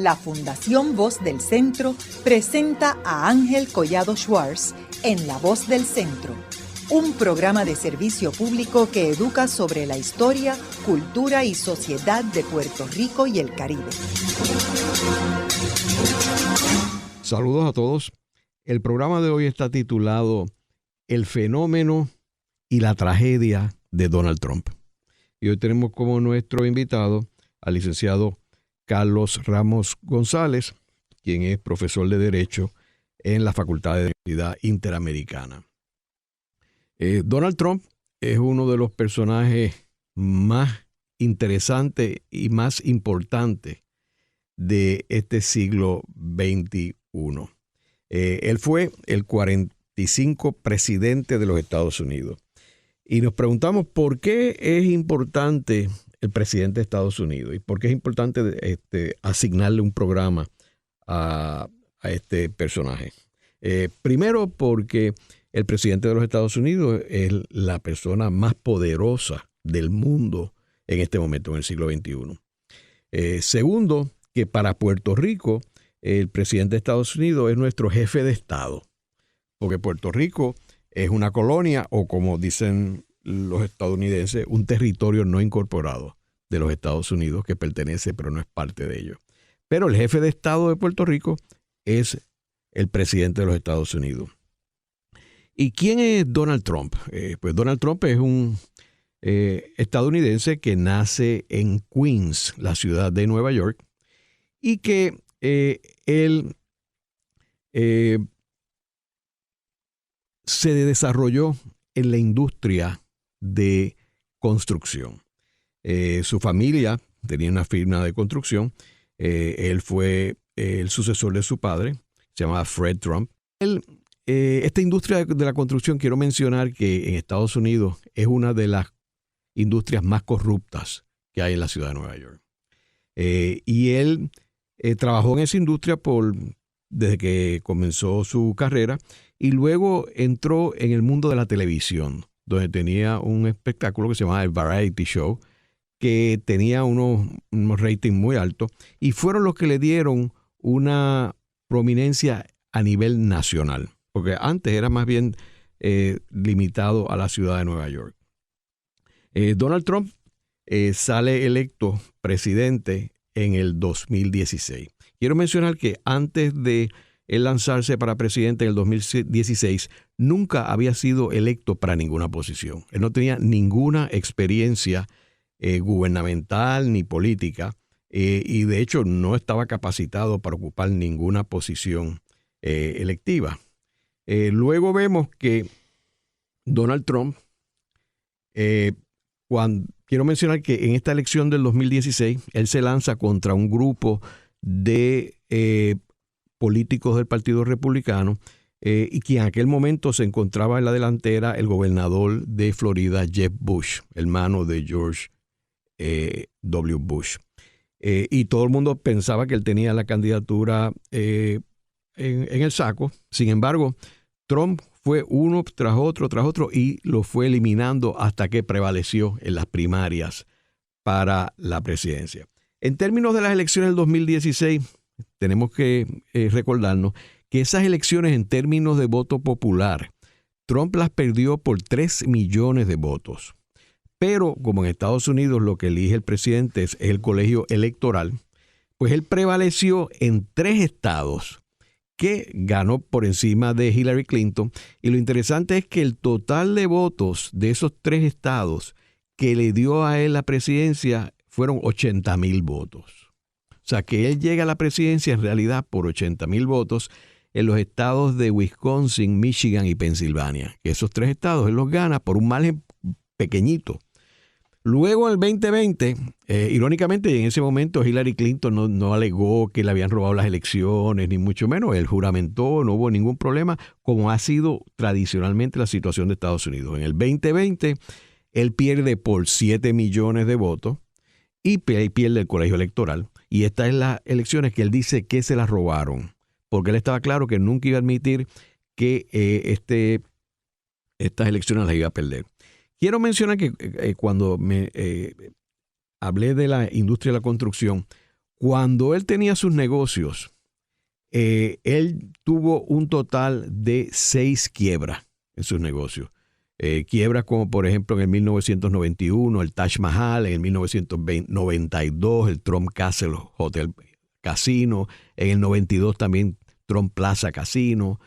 La Fundación Voz del Centro presenta a Ángel Collado Schwartz en La Voz del Centro, un programa de servicio público que educa sobre la historia, cultura y sociedad de Puerto Rico y el Caribe. Saludos a todos. El programa de hoy está titulado El fenómeno y la tragedia de Donald Trump. Y hoy tenemos como nuestro invitado al licenciado Carlos Ramos González, quien es profesor de Derecho en la Facultad de Universidad Interamericana. Donald Trump es uno de los personajes más interesantes y más importantes de este siglo XXI. Él fue el 45 presidente de los Estados Unidos. Y nos preguntamos por qué es importante el presidente de Estados Unidos y por qué es importante asignarle un programa a este personaje. Primero, porque el presidente de los Estados Unidos es la persona más poderosa del mundo en este momento, en el siglo XXI. Segundo, que para Puerto Rico, el presidente de Estados Unidos es nuestro jefe de Estado, porque Puerto Rico es una colonia, o como dicen los estadounidenses, un territorio no incorporado de los Estados Unidos que pertenece, pero no es parte de ellos. Pero el jefe de Estado de Puerto Rico es el presidente de los Estados Unidos. ¿Y quién es Donald Trump? Pues Donald Trump es un estadounidense que nace en Queens, la ciudad de Nueva York, y que él se desarrolló en la industria de construcción. Su familia tenía una firma de construcción. Él fue el sucesor de su padre, se llamaba Fred Trump. Esta industria de la construcción, quiero mencionar que en Estados Unidos es una de las industrias más corruptas que hay en la ciudad de Nueva York. Y él trabajó en esa industria desde que comenzó su carrera y luego entró en el mundo de la televisión, donde tenía un espectáculo que se llamaba el Variety Show, que tenía unos ratings muy altos y fueron los que le dieron una prominencia a nivel nacional, porque antes era más bien limitado a la ciudad de Nueva York. Donald Trump sale electo presidente en el 2016. Quiero mencionar que antes de él lanzarse para presidente en el 2016, nunca había sido electo para ninguna posición. Él no tenía ninguna experiencia gubernamental ni política, y de hecho no estaba capacitado para ocupar ninguna posición electiva. Luego vemos que Donald Trump, quiero mencionar que en esta elección del 2016, él se lanza contra un grupo de políticos del Partido Republicano, y que en aquel momento se encontraba en la delantera el gobernador de Florida, Jeb Bush, hermano de George W. Bush. Y todo el mundo pensaba que él tenía la candidatura en el saco. Sin embargo, Trump fue uno tras otro y lo fue eliminando hasta que prevaleció en las primarias para la presidencia. En términos de las elecciones del 2016, tenemos que recordarnos que esas elecciones en términos de voto popular, Trump las perdió por 3 millones de votos. Pero como en Estados Unidos lo que elige el presidente es el colegio electoral, pues él prevaleció en 3 estados que ganó por encima de Hillary Clinton. Y lo interesante es que el total de votos de esos 3 estados que le dio a él la presidencia fueron 80,000 votos. O sea que él llega a la presidencia en realidad por 80,000 votos en los estados de Wisconsin, Michigan y Pensilvania. Que esos 3 estados él los gana por un margen pequeñito. Luego en el 2020, irónicamente, en ese momento Hillary Clinton no alegó que le habían robado las elecciones, ni mucho menos. Él juramentó, no hubo ningún problema, como ha sido tradicionalmente la situación de Estados Unidos. En el 2020, él pierde por 7 millones de votos y pierde el colegio electoral. Y estas es las elecciones que él dice que se las robaron, porque él estaba claro que nunca iba a admitir que estas elecciones las iba a perder. Quiero mencionar que cuando me hablé de la industria de la construcción, Cuando él tenía sus negocios, él tuvo un total de 6 quiebras en sus negocios. Quiebras como por ejemplo en el 1991 el Taj Mahal, en el 1992 el Trump Castle Hotel Casino, en el 92 también Trump Plaza Casino,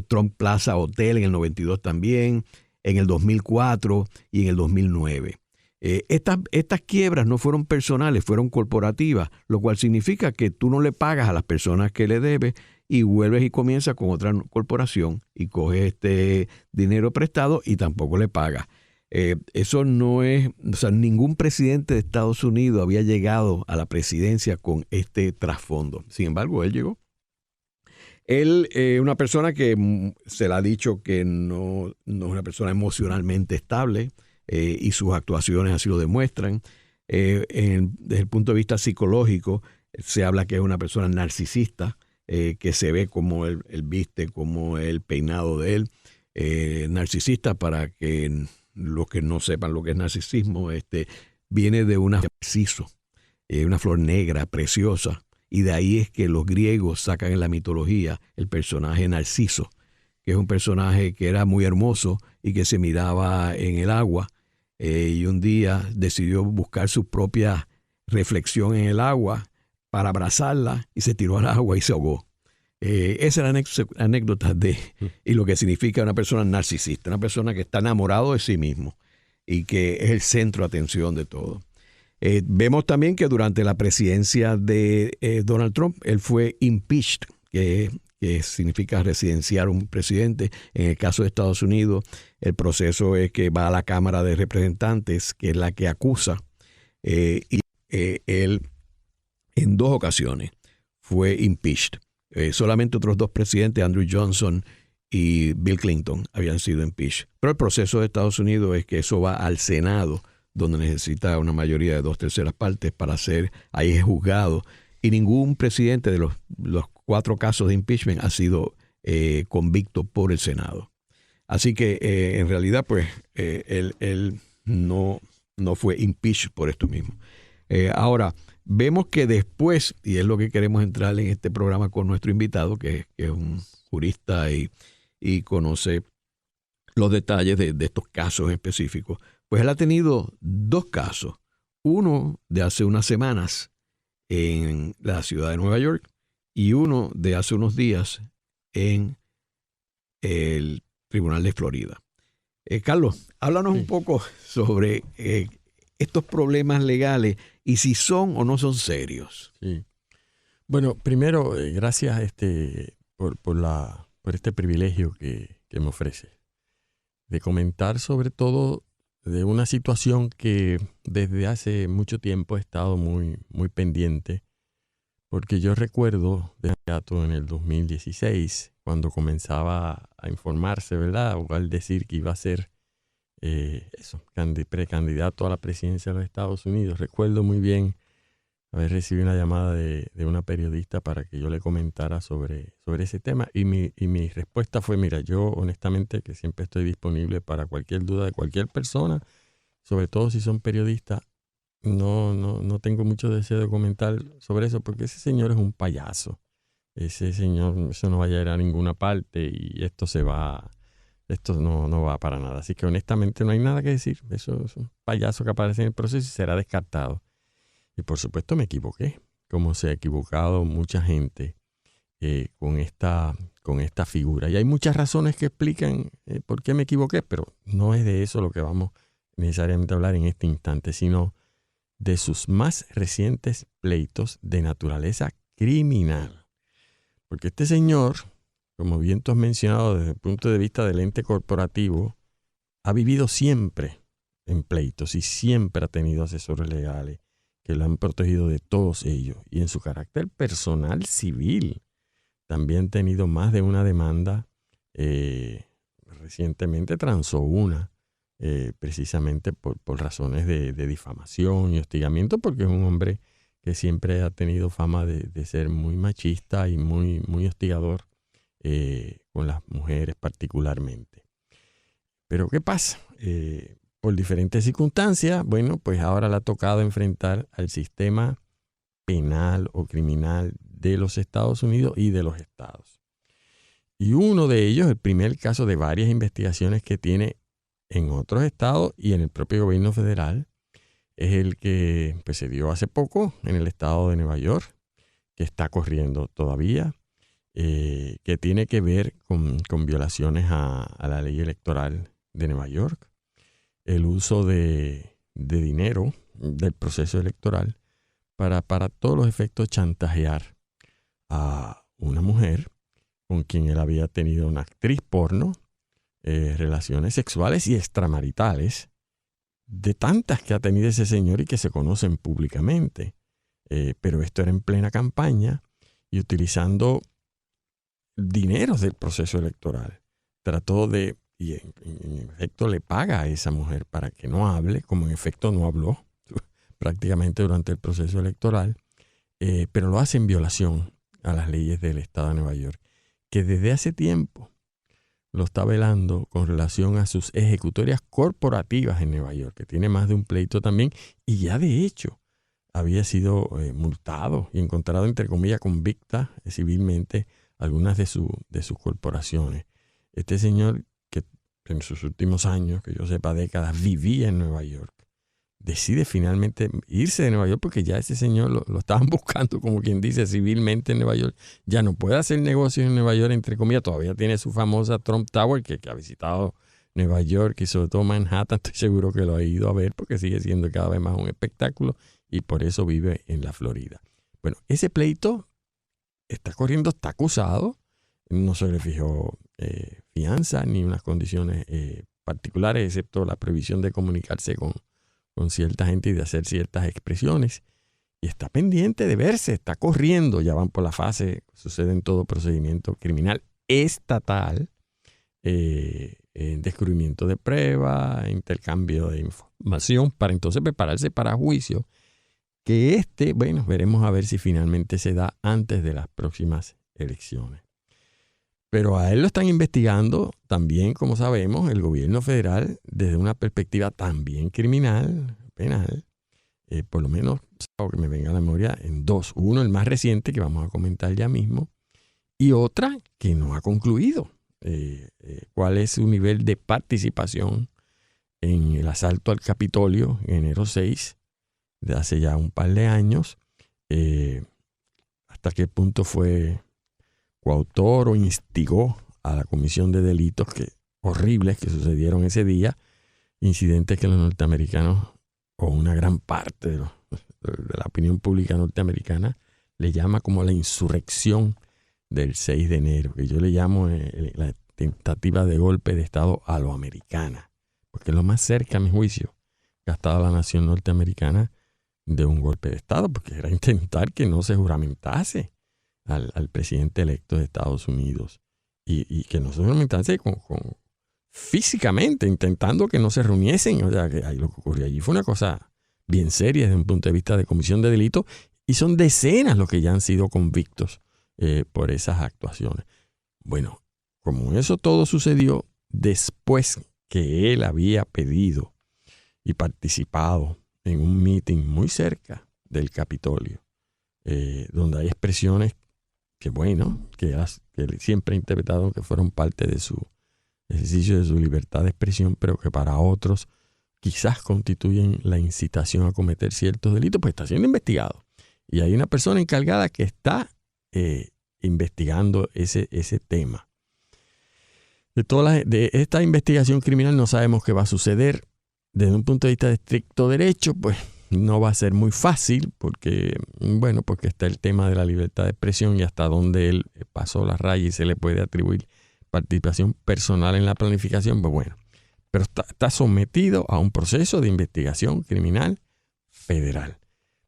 Trump Plaza Hotel en el 92 también, en el 2004 y en el 2009. Estas quiebras no fueron personales, fueron corporativas, lo cual significa que tú no le pagas a las personas que le debes y vuelves y comienzas con otra corporación y coges este dinero prestado y tampoco le pagas. Eso no es, o sea, ningún presidente de Estados Unidos había llegado a la presidencia con este trasfondo. Sin embargo, él llegó. Él es una persona que se le ha dicho que no es una persona emocionalmente estable, y sus actuaciones así lo demuestran. Desde el punto de vista psicológico, se habla que es una persona narcisista, que se ve como él viste, como el peinado de él. Narcisista, para que los que no sepan lo que es narcisismo, viene de una flor negra, preciosa, y de ahí es que los griegos sacan en la mitología el personaje Narciso, que es un personaje que era muy hermoso y que se miraba en el agua, y un día decidió buscar su propia reflexión en el agua para abrazarla y se tiró al agua y se ahogó. Esa es la anécdota y lo que significa una persona narcisista, una persona que está enamorado de sí mismo y que es el centro de atención de todo. Vemos también que durante la presidencia de Donald Trump, él fue impeached, que significa residenciar un presidente. En el caso de Estados Unidos, el proceso es que va a la Cámara de Representantes, que es la que acusa, y él en 2 ocasiones fue impeached. Solamente otros 2 presidentes, Andrew Johnson y Bill Clinton, habían sido impeached. Pero el proceso de Estados Unidos es que eso va al Senado, donde necesita una mayoría de 2/3 partes para ser, ahí es juzgado. Y ningún presidente de los 4 casos de impeachment ha sido convicto por el Senado. Así que en realidad, pues, él no fue impeached por esto mismo. Ahora, vemos que después, y es lo que queremos entrar en este programa con nuestro invitado, que es un jurista y conoce los detalles de estos casos específicos, pues él ha tenido 2 casos. Uno de hace unas semanas en la ciudad de Nueva York y uno de hace unos días en el Tribunal de Florida. Carlos, háblanos un poco sobre estos problemas legales y si son o no son serios. Sí. Bueno, primero, gracias por este privilegio que me ofrece de comentar sobre todo de una situación que desde hace mucho tiempo he estado muy, muy pendiente, porque yo recuerdo de inmediato en el 2016, cuando comenzaba a informarse, ¿verdad? O al decir que iba a ser precandidato a la presidencia de los Estados Unidos. Recuerdo muy bien haber recibido una llamada de una periodista para que yo le comentara sobre ese tema, y mi respuesta fue: mira, yo honestamente que siempre estoy disponible para cualquier duda de cualquier persona, sobre todo si son periodistas. No tengo mucho deseo de comentar sobre eso, porque ese señor es un payaso. Ese señor, eso no va a llegar a ninguna parte y esto no va para nada. Así que honestamente no hay nada que decir. Eso es un payaso que aparece en el proceso y será descartado. Y por supuesto me equivoqué, como se ha equivocado mucha gente con esta figura. Y hay muchas razones que explican por qué me equivoqué, pero no es de eso lo que vamos necesariamente a hablar en este instante, sino de sus más recientes pleitos de naturaleza criminal. Porque este señor, como bien tú has mencionado desde el punto de vista del ente corporativo, ha vivido siempre en pleitos y siempre ha tenido asesores legales que lo han protegido de todos ellos. Y en su carácter personal civil, también ha tenido más de una demanda. Recientemente transó una, precisamente por razones de difamación y hostigamiento, porque es un hombre que siempre ha tenido fama de ser muy machista y muy, muy hostigador con las mujeres particularmente. Pero ¿qué pasa? Por diferentes circunstancias, bueno, pues ahora le ha tocado enfrentar al sistema penal o criminal de los Estados Unidos y de los estados. Y uno de ellos, el primer caso de varias investigaciones que tiene en otros estados y en el propio gobierno federal, es el que pues, se dio hace poco en el estado de Nueva York, que está corriendo todavía, que tiene que ver con violaciones a la ley electoral de Nueva York, el uso de dinero del proceso electoral para todos los efectos chantajear a una mujer con quien él había tenido una actriz porno, relaciones sexuales y extramaritales, de tantas que ha tenido ese señor y que se conocen públicamente. Pero esto era en plena campaña y utilizando dineros del proceso electoral. Trató de, y en efecto le paga a esa mujer para que no hable, como en efecto no habló prácticamente durante el proceso electoral, pero lo hace en violación a las leyes del estado de Nueva York, que desde hace tiempo lo está velando con relación a sus ejecutorias corporativas en Nueva York, que tiene más de un pleito también, y ya de hecho había sido multado y encontrado, entre comillas, convicta civilmente algunas de sus corporaciones. Este señor, que en sus últimos años, que yo sepa décadas, vivía en Nueva York, decide finalmente irse de Nueva York porque ya ese señor lo estaban buscando, como quien dice, civilmente en Nueva York. Ya no puede hacer negocios en Nueva York, entre comillas. Todavía tiene su famosa Trump Tower que ha visitado Nueva York y sobre todo Manhattan. Estoy seguro que lo ha ido a ver porque sigue siendo cada vez más un espectáculo y por eso vive en la Florida. Bueno, ese pleito está corriendo, está acusado. No se le fijó fianza ni unas condiciones particulares, excepto la prohibición de comunicarse con cierta gente y de hacer ciertas expresiones. Y está pendiente de verse, está corriendo. Ya van por la fase, sucede en todo procedimiento criminal estatal, descubrimiento de pruebas, intercambio de información, para entonces prepararse para juicio. Que bueno, veremos a ver si finalmente se da antes de las próximas elecciones. Pero a él lo están investigando también, como sabemos, el gobierno federal desde una perspectiva también criminal, penal, por lo menos, que me venga a la memoria, en dos. Uno, el más reciente, que vamos a comentar ya mismo, y otra que no ha concluido. ¿Cuál es su nivel de participación en el asalto al Capitolio en enero 6, de hace ya un par de años? ¿Hasta qué punto fue coautor o instigó a la comisión de delitos horribles que sucedieron ese día, incidentes que los norteamericanos, o una gran parte de la opinión pública norteamericana, le llama como la insurrección del 6 de enero, que yo le llamo la tentativa de golpe de Estado a lo americana, porque es lo más cerca, a mi juicio, que ha estado la nación norteamericana de un golpe de Estado, porque era intentar que no se juramentase al presidente electo de Estados Unidos y que no se juramentase físicamente, intentando que no se reuniesen. O sea, que lo que ocurrió allí fue una cosa bien seria desde un punto de vista de comisión de delitos, y son decenas los que ya han sido convictos por esas actuaciones. Bueno, como eso todo sucedió después que él había pedido y participado en un meeting muy cerca del Capitolio, donde hay expresiones que él siempre ha interpretado que fueron parte de su ejercicio de su libertad de expresión, pero que para otros quizás constituyen la incitación a cometer ciertos delitos, pues está siendo investigado. Y hay una persona encargada que está investigando ese tema. De esta investigación criminal no sabemos qué va a suceder. Desde un punto de vista de estricto derecho, pues no va a ser muy fácil porque está el tema de la libertad de expresión y hasta dónde él pasó la raya y se le puede atribuir participación personal en la planificación. Pues bueno, pero está sometido a un proceso de investigación criminal federal.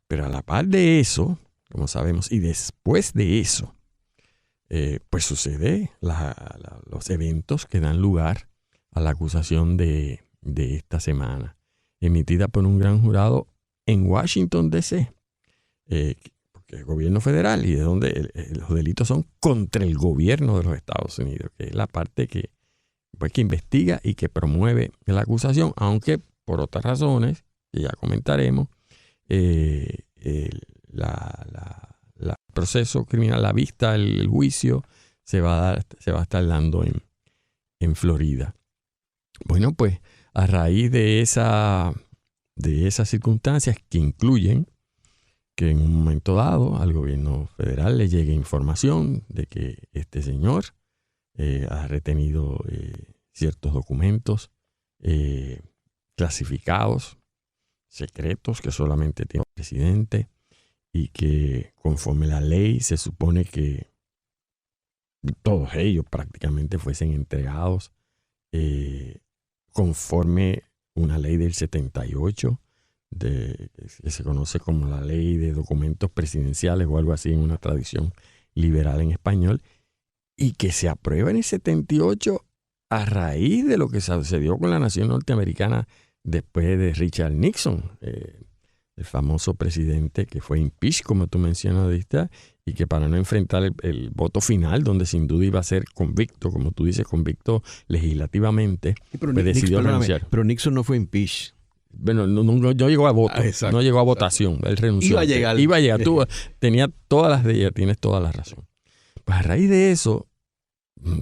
Pero a la par de eso, como sabemos, y después de eso, pues sucede los eventos que dan lugar a la acusación de esta semana, emitida por un gran jurado en Washington, D.C., porque el gobierno federal, y de donde los delitos son contra el gobierno de los Estados Unidos, que es la parte que investiga y que promueve la acusación, aunque por otras razones, que ya comentaremos, proceso criminal, la vista, el juicio, se va a estar dando en Florida. Bueno, pues a raíz de esas circunstancias que incluyen que en un momento dado al gobierno federal le llegue información de que este señor ha retenido ciertos documentos clasificados, secretos, que solamente tiene el presidente, y que conforme la ley se supone que todos ellos prácticamente fuesen entregados conforme una ley del 78, que se conoce como la ley de documentos presidenciales o algo así en una tradición liberal en español, y que se aprueba en el 78 a raíz de lo que sucedió con la nación norteamericana después de Richard Nixon, el famoso presidente que fue impeached, como tú mencionas, y que para no enfrentar el voto final, donde sin duda iba a ser convicto, como tú dices, convicto legislativamente, pues decidió renunciar. Pero Nixon no fue impeached. Bueno, no llegó a voto, no llegó a votación, él renunció. Iba a llegar. Tú tienes toda la razón. Pues a raíz de eso,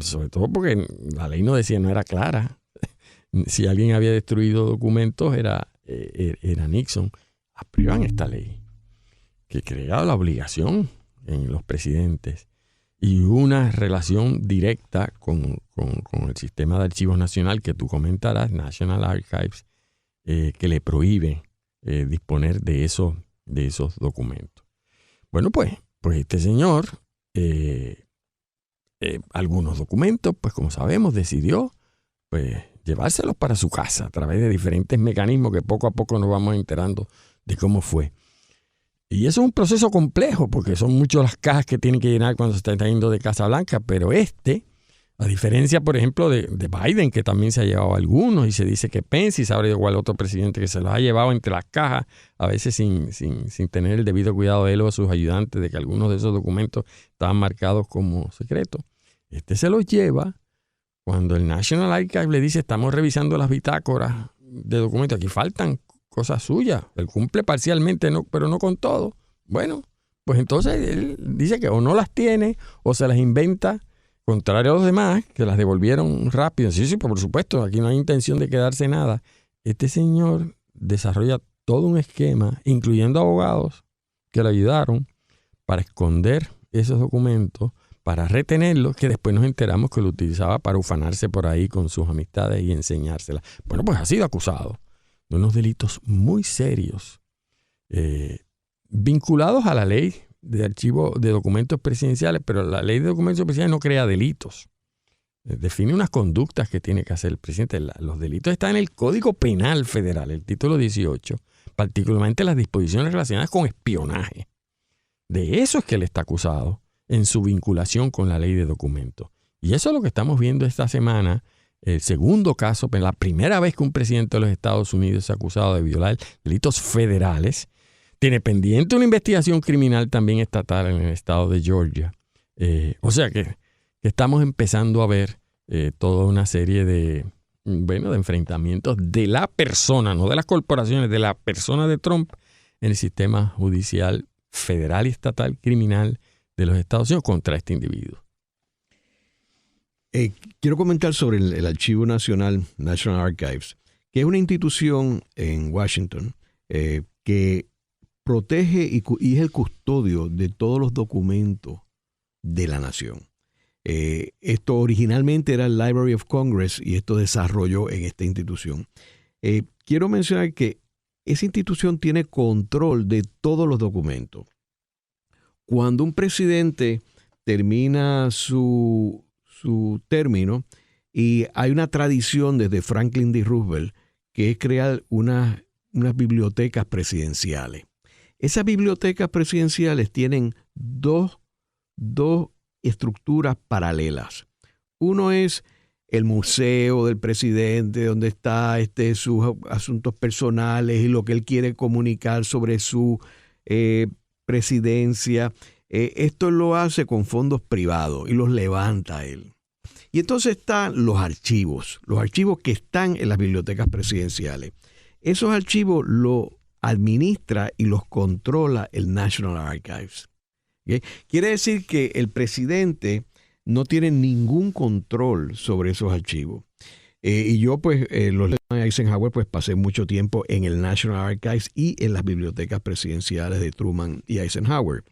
sobre todo porque la ley no era clara, si alguien había destruido documentos era Nixon, aprueban esta ley que crea la obligación en los presidentes y una relación directa con el sistema de archivos nacional que tú comentarás, National Archives, que le prohíbe disponer de esos documentos. Bueno, pues este señor, algunos documentos, pues como sabemos, decidió pues llevárselos para su casa a través de diferentes mecanismos que poco a poco nos vamos enterando de cómo fue. Y eso es un proceso complejo porque son muchas las cajas que tienen que llenar cuando se está yendo de Casa Blanca, pero a diferencia, por ejemplo, de Biden, que también se ha llevado algunos, y se dice que Pence, y sabrá igual otro presidente que se los ha llevado entre las cajas, a veces sin tener el debido cuidado de él o de sus ayudantes, de que algunos de esos documentos estaban marcados como secretos. Se los lleva cuando el National Archive le dice: estamos revisando las bitácoras de documentos, aquí faltan cosas suyas. Él cumple parcialmente, pero no con todo. Bueno, pues entonces él dice que o no las tiene o se las inventa, contrario a los demás, que las devolvieron rápido. Sí, por supuesto, aquí no hay intención de quedarse nada. Este señor desarrolla todo un esquema, incluyendo abogados que le ayudaron, para esconder esos documentos, para retenerlos, que después nos enteramos que lo utilizaba para ufanarse por ahí con sus amistades y enseñárselas. Bueno, pues ha sido acusado de unos delitos muy serios vinculados a la ley de archivo de documentos presidenciales, pero la ley de documentos presidenciales no crea delitos. Define unas conductas que tiene que hacer el presidente. Los delitos están en el Código Penal Federal, el título 18, particularmente las disposiciones relacionadas con espionaje. De eso es que él está acusado en su vinculación con la ley de documentos. Y eso es lo que estamos viendo esta semana, el segundo caso, la primera vez que un presidente de los Estados Unidos es acusado de violar delitos federales. Tiene pendiente una investigación criminal también estatal en el estado de Georgia. O sea que estamos empezando a ver toda una serie de enfrentamientos de la persona, no de las corporaciones, de la persona de Trump en el sistema judicial federal y estatal criminal de los Estados Unidos contra este individuo. Quiero comentar sobre el Archivo Nacional, National Archives, que es una institución en Washington que protege y es el custodio de todos los documentos de la nación. Esto originalmente era el Library of Congress y esto desarrolló en esta institución. Quiero mencionar que esa institución tiene control de todos los documentos. Cuando un presidente termina su término, y hay una tradición desde Franklin D. Roosevelt que es crear unas bibliotecas presidenciales. Esas bibliotecas presidenciales tienen dos estructuras paralelas. Uno es el museo del presidente, donde está sus asuntos personales y lo que él quiere comunicar sobre su presidencia. Esto lo hace con fondos privados y los levanta él. Y entonces están los archivos que están en las bibliotecas presidenciales. Esos archivos lo administra y los controla el National Archives. ¿Okay? Quiere decir que el presidente no tiene ningún control sobre esos archivos. Y yo, pues, los de Eisenhower, pues, pasé mucho tiempo en el National Archives y en las bibliotecas presidenciales de Truman y Eisenhower.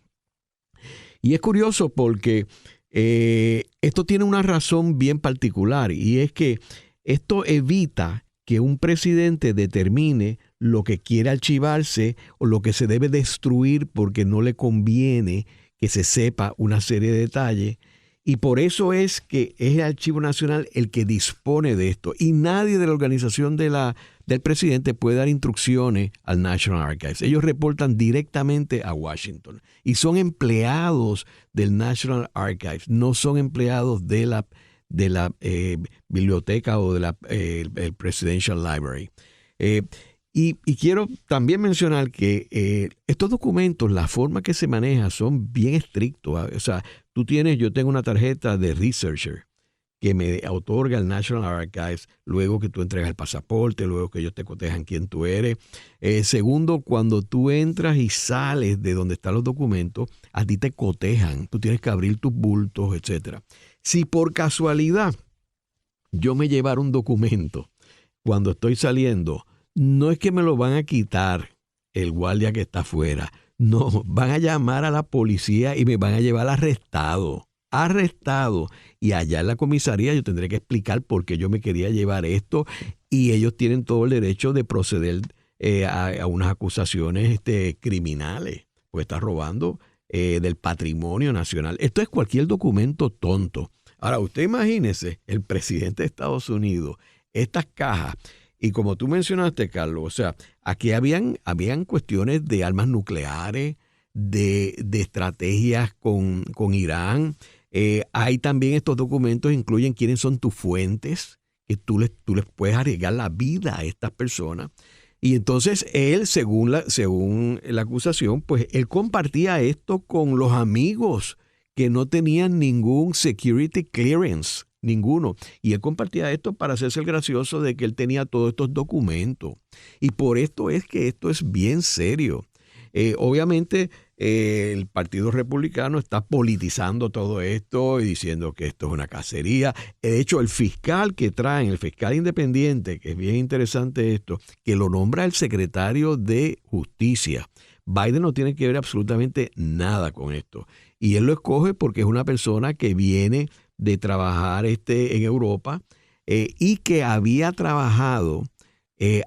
Y es curioso porque esto tiene una razón bien particular, y es que esto evita que un presidente determine lo que quiere archivarse o lo que se debe destruir porque no le conviene que se sepa una serie de detalles. Y por eso es que es el Archivo Nacional el que dispone de esto. Y nadie de la organización del presidente puede dar instrucciones al National Archives. Ellos reportan directamente a Washington. Y son empleados del National Archives, no son empleados de la biblioteca o de el Presidential Library. Y quiero también mencionar que estos documentos, la forma que se maneja, son bien estrictos. O sea, yo tengo una tarjeta de researcher que me otorga el National Archives, luego que tú entregas el pasaporte, luego que ellos te cotejan quién tú eres. Segundo, cuando tú entras y sales de donde están los documentos, a ti te cotejan. Tú tienes que abrir tus bultos, etc. Si por casualidad yo me llevara un documento cuando estoy saliendo, no es que me lo van a quitar el guardia que está afuera. No, van a llamar a la policía y me van a llevar arrestado. Y allá en la comisaría yo tendré que explicar por qué yo me quería llevar esto, y ellos tienen todo el derecho de proceder a unas acusaciones criminales, pues está robando del patrimonio nacional. Esto es cualquier documento tonto. Ahora, usted imagínese el presidente de Estados Unidos, estas cajas. Y como tú mencionaste, Carlos, o sea, aquí habían cuestiones de armas nucleares, de estrategias con Irán. Hay también estos documentos, incluyen quiénes son tus fuentes, que tú les puedes arriesgar la vida a estas personas. Y entonces él, según la acusación, pues él compartía esto con los amigos que no tenían ningún security clearance. Ninguno. Y él compartía esto para hacerse el gracioso de que él tenía todos estos documentos. Y por esto es que esto es bien serio. Obviamente el Partido Republicano está politizando todo esto y diciendo que esto es una cacería. De hecho, el fiscal que traen, el fiscal independiente, que es bien interesante esto, que lo nombra el secretario de Justicia. Biden no tiene que ver absolutamente nada con esto. Y él lo escoge porque es una persona que viene de trabajar en Europa y que había trabajado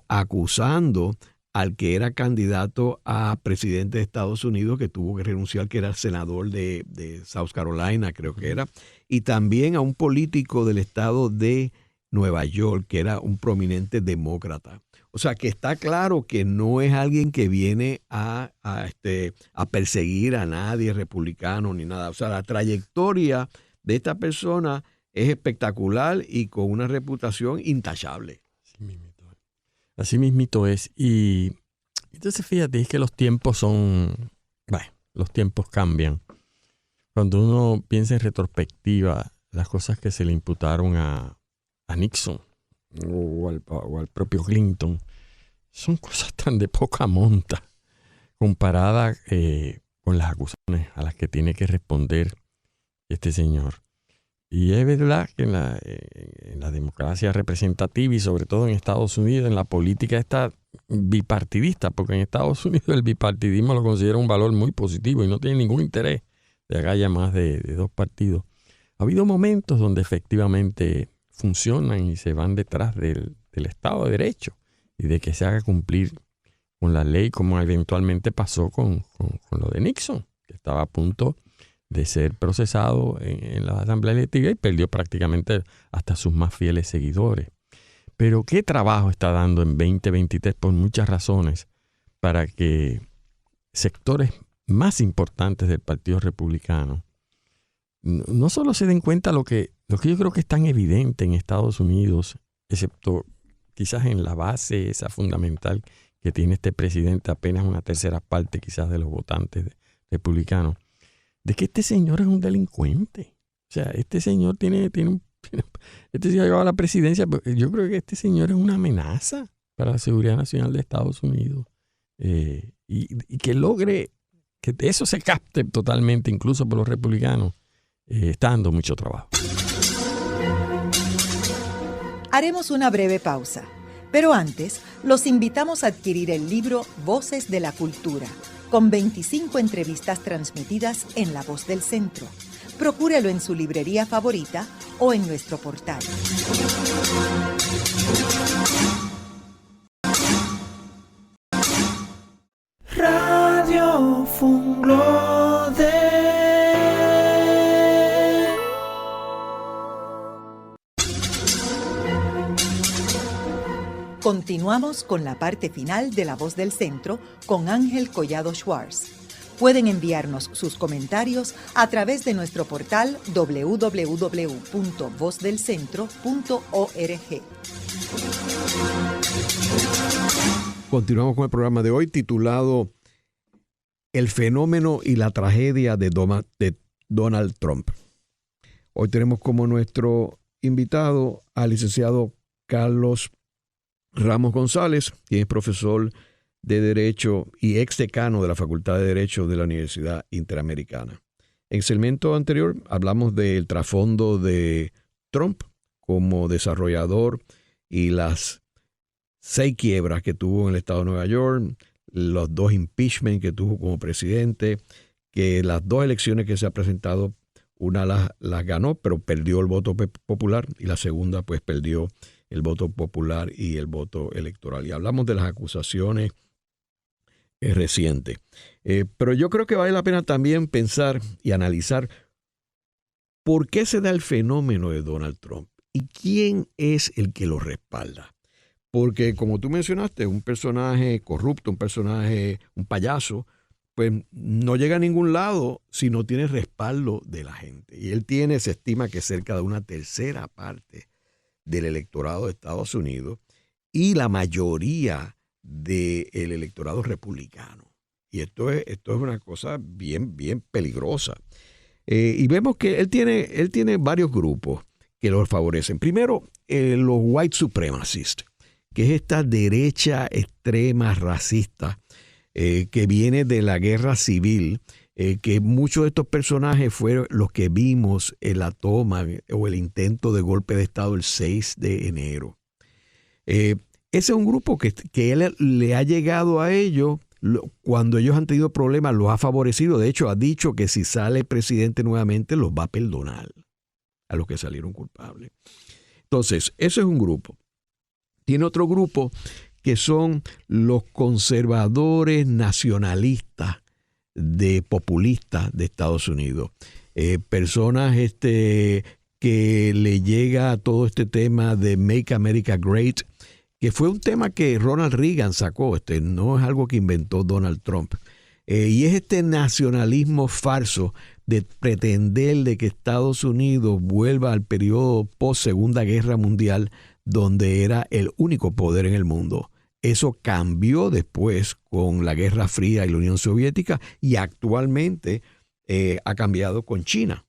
acusando al que era candidato a presidente de Estados Unidos, que tuvo que renunciar, que era el senador de South Carolina, creo que era, y también a un político del estado de Nueva York, que era un prominente demócrata. O sea, que está claro que no es alguien que viene a perseguir a nadie republicano ni nada. O sea, la trayectoria de esta persona es espectacular y con una reputación intachable. Así mismito es. Y entonces fíjate, es que los tiempos los tiempos cambian. Cuando uno piensa en retrospectiva, las cosas que se le imputaron a Nixon o al propio Clinton son cosas tan de poca monta comparadas con las acusaciones a las que tiene que responder este señor. Y es verdad que en la democracia representativa y sobre todo en Estados Unidos, en la política está bipartidista, porque en Estados Unidos el bipartidismo lo considera un valor muy positivo y no tiene ningún interés de que haya más de dos partidos. Ha habido momentos donde efectivamente funcionan y se van detrás del Estado de Derecho y de que se haga cumplir con la ley, como eventualmente pasó con lo de Nixon, que estaba a punto de ser procesado en la Asamblea Legislativa y perdió prácticamente hasta sus más fieles seguidores. Pero qué trabajo está dando en 2023 por muchas razones para que sectores más importantes del Partido Republicano no solo se den cuenta lo que yo creo que es tan evidente en Estados Unidos, excepto quizás en la base esa fundamental que tiene este presidente, apenas una tercera parte quizás de los votantes republicanos, de que este señor es un delincuente. O sea, este señor este señor ha llegado a la presidencia, pero yo creo que este señor es una amenaza para la seguridad nacional de Estados Unidos. y que logre que eso se capte totalmente, incluso por los republicanos, está dando mucho trabajo. Haremos una breve pausa, pero antes los invitamos a adquirir el libro Voces de la Cultura, con 25 entrevistas transmitidas en La Voz del Centro. Procúrelo en su librería favorita o en nuestro portal. Radio Funglode. Continuamos con la parte final de La Voz del Centro con Ángel Collado Schwartz. Pueden enviarnos sus comentarios a través de nuestro portal www.vozdelcentro.org. Continuamos con el programa de hoy titulado El fenómeno y la tragedia de Donald Trump. Hoy tenemos como nuestro invitado al licenciado Carlos Ramos González, quien es profesor de Derecho y ex decano de la Facultad de Derecho de la Universidad Interamericana. En el segmento anterior hablamos del trasfondo de Trump como desarrollador y las 6 quiebras que tuvo en el estado de Nueva York, los 2 impeachment que tuvo como presidente, que las 2 elecciones que se ha presentado, una las ganó, pero perdió el voto popular, y la segunda pues perdió el voto popular y el voto electoral. Y hablamos de las acusaciones recientes. Pero yo creo que vale la pena también pensar y analizar por qué se da el fenómeno de Donald Trump y quién es el que lo respalda. Porque como tú mencionaste, un personaje corrupto, un payaso, pues no llega a ningún lado si no tiene respaldo de la gente. Y él se estima que cerca de una tercera parte del electorado de Estados Unidos y la mayoría del electorado republicano. Y esto es una cosa bien, bien peligrosa. Y vemos que él tiene varios grupos que lo favorecen. Primero, los white supremacists, que es esta derecha extrema racista que viene de la guerra civil, que muchos de estos personajes fueron los que vimos en la toma o el intento de golpe de Estado el 6 de enero. Ese es un grupo que él le ha llegado a ellos cuando ellos han tenido problemas, los ha favorecido. De hecho, ha dicho que si sale presidente nuevamente los va a perdonar a los que salieron culpables. Entonces, ese es un grupo. Tiene otro grupo que son los conservadores nacionalistas populistas de Estados Unidos. Personas que le llega a todo este tema de Make America Great, que fue un tema que Ronald Reagan sacó, no es algo que inventó Donald Trump. Y es este nacionalismo falso de pretender de que Estados Unidos vuelva al periodo post-Segunda Guerra Mundial, donde era el único poder en el mundo. Eso cambió después con la Guerra Fría y la Unión Soviética y actualmente ha cambiado con China.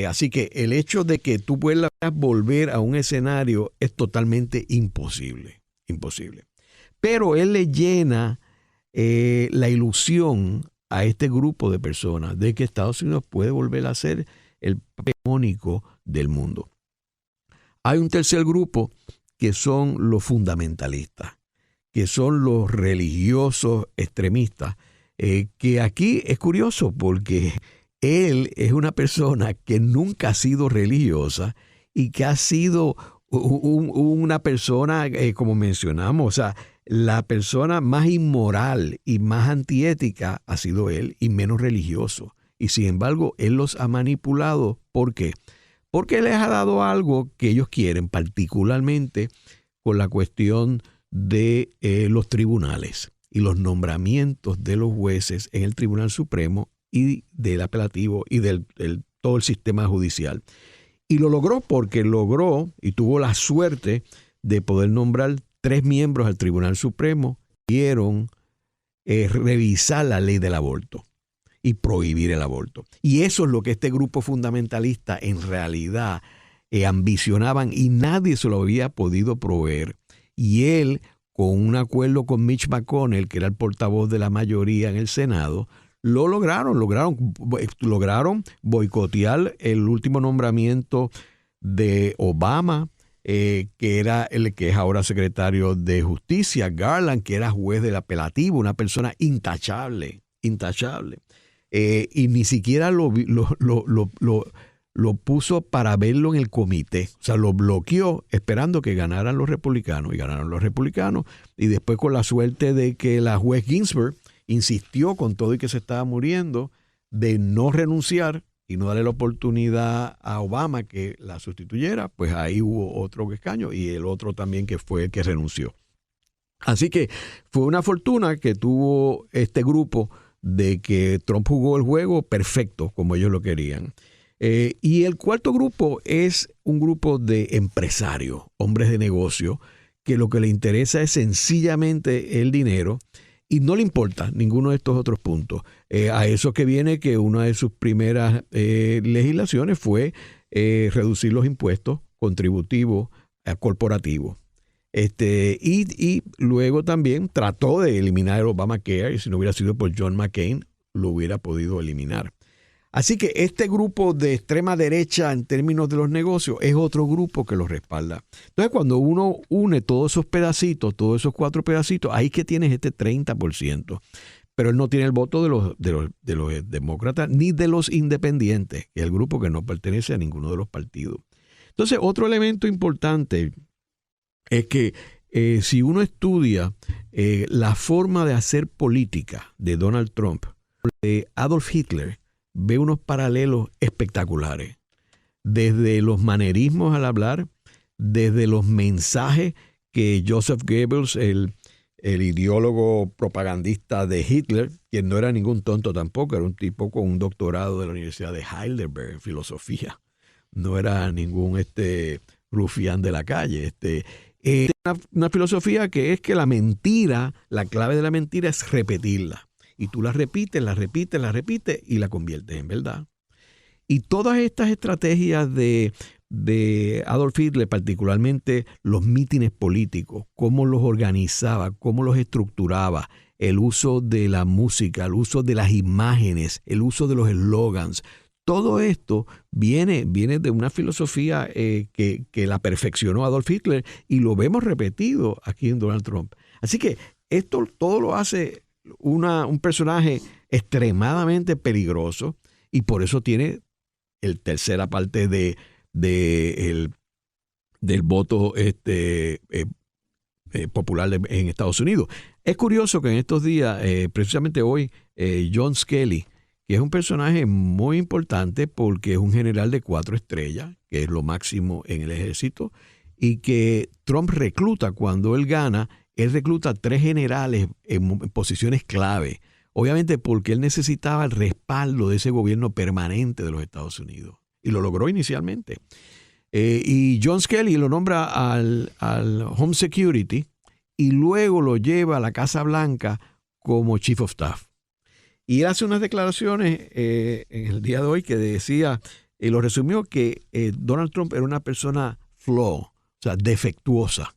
Así que el hecho de que tú puedas volver a un escenario es totalmente imposible. Pero él le llena la ilusión a este grupo de personas de que Estados Unidos puede volver a ser el hegemónico del mundo. Hay un tercer grupo que son los fundamentalistas, que son los religiosos extremistas, que aquí es curioso porque él es una persona que nunca ha sido religiosa y que ha sido una persona, como mencionamos, o sea, la persona más inmoral y más antiética ha sido él y menos religioso. Y sin embargo, él los ha manipulado. ¿Por qué? Porque les ha dado algo que ellos quieren, particularmente con la cuestión de los tribunales y los nombramientos de los jueces en el Tribunal Supremo y del apelativo y del todo el sistema judicial. Y lo logró porque y tuvo la suerte de poder nombrar 3 miembros al Tribunal Supremo que pudieron revisar la ley del aborto y prohibir el aborto. Y eso es lo que este grupo fundamentalista en realidad ambicionaban y nadie se lo había podido proveer. Y él, con un acuerdo con Mitch McConnell, que era el portavoz de la mayoría en el Senado, lograron boicotear el último nombramiento de Obama, que era el que es ahora secretario de Justicia, Garland, que era juez del apelativo, una persona intachable. Y ni siquiera lo puso para verlo en el comité. O sea, lo bloqueó esperando que ganaran los republicanos. Y ganaron los republicanos. Y después, con la suerte de que la juez Ginsburg insistió con todo y que se estaba muriendo de no renunciar y no darle la oportunidad a Obama que la sustituyera, pues ahí hubo otro escaño y el otro también que fue el que renunció. Así que fue una fortuna que tuvo este grupo de que Trump jugó el juego perfecto como ellos lo querían. Y el cuarto grupo es un grupo de empresarios, hombres de negocio, que lo que le interesa es sencillamente el dinero y no le importa ninguno de estos otros puntos. A eso que viene que una de sus primeras legislaciones fue reducir los impuestos contributivos corporativos. Y luego también trató de eliminar el Obamacare, y si no hubiera sido por John McCain, lo hubiera podido eliminar. Así que este grupo de extrema derecha en términos de los negocios es otro grupo que los respalda. Entonces, cuando uno une todos esos pedacitos, todos esos 4 pedacitos, ahí que tienes este 30%. Pero él no tiene el voto de los demócratas ni de los independientes, que es el grupo que no pertenece a ninguno de los partidos. Entonces, otro elemento importante es que si uno estudia la forma de hacer política de Donald Trump, de Adolf Hitler, ve unos paralelos espectaculares. Desde los manerismos al hablar, desde los mensajes que Joseph Goebbels, el ideólogo propagandista de Hitler, quien no era ningún tonto tampoco, era un tipo con un doctorado de la Universidad de Heidelberg en filosofía. No era ningún rufián de la calle. Una filosofía que es que la mentira, la clave de la mentira es repetirla. Y tú la repites y la conviertes en verdad. Y todas estas estrategias de Adolf Hitler, particularmente los mítines políticos, cómo los organizaba, cómo los estructuraba, el uso de la música, el uso de las imágenes, el uso de los eslogans, todo esto viene de una filosofía que la perfeccionó Adolf Hitler y lo vemos repetido aquí en Donald Trump. Así que esto todo lo hace un personaje extremadamente peligroso y por eso tiene el tercera parte del voto popular en Estados Unidos. Es curioso que en estos días, precisamente hoy, John Skelly, que es un personaje muy importante porque es un general de 4 estrellas, que es lo máximo en el ejército, y que Trump recluta cuando él gana. Él recluta 3 generales en posiciones clave, obviamente porque él necesitaba el respaldo de ese gobierno permanente de los Estados Unidos. Y lo logró inicialmente. Y John Skelly lo nombra al Home Security y luego lo lleva a la Casa Blanca como Chief of Staff. Y él hace unas declaraciones en el día de hoy que decía, y lo resumió, que Donald Trump era una persona flaw, o sea, defectuosa.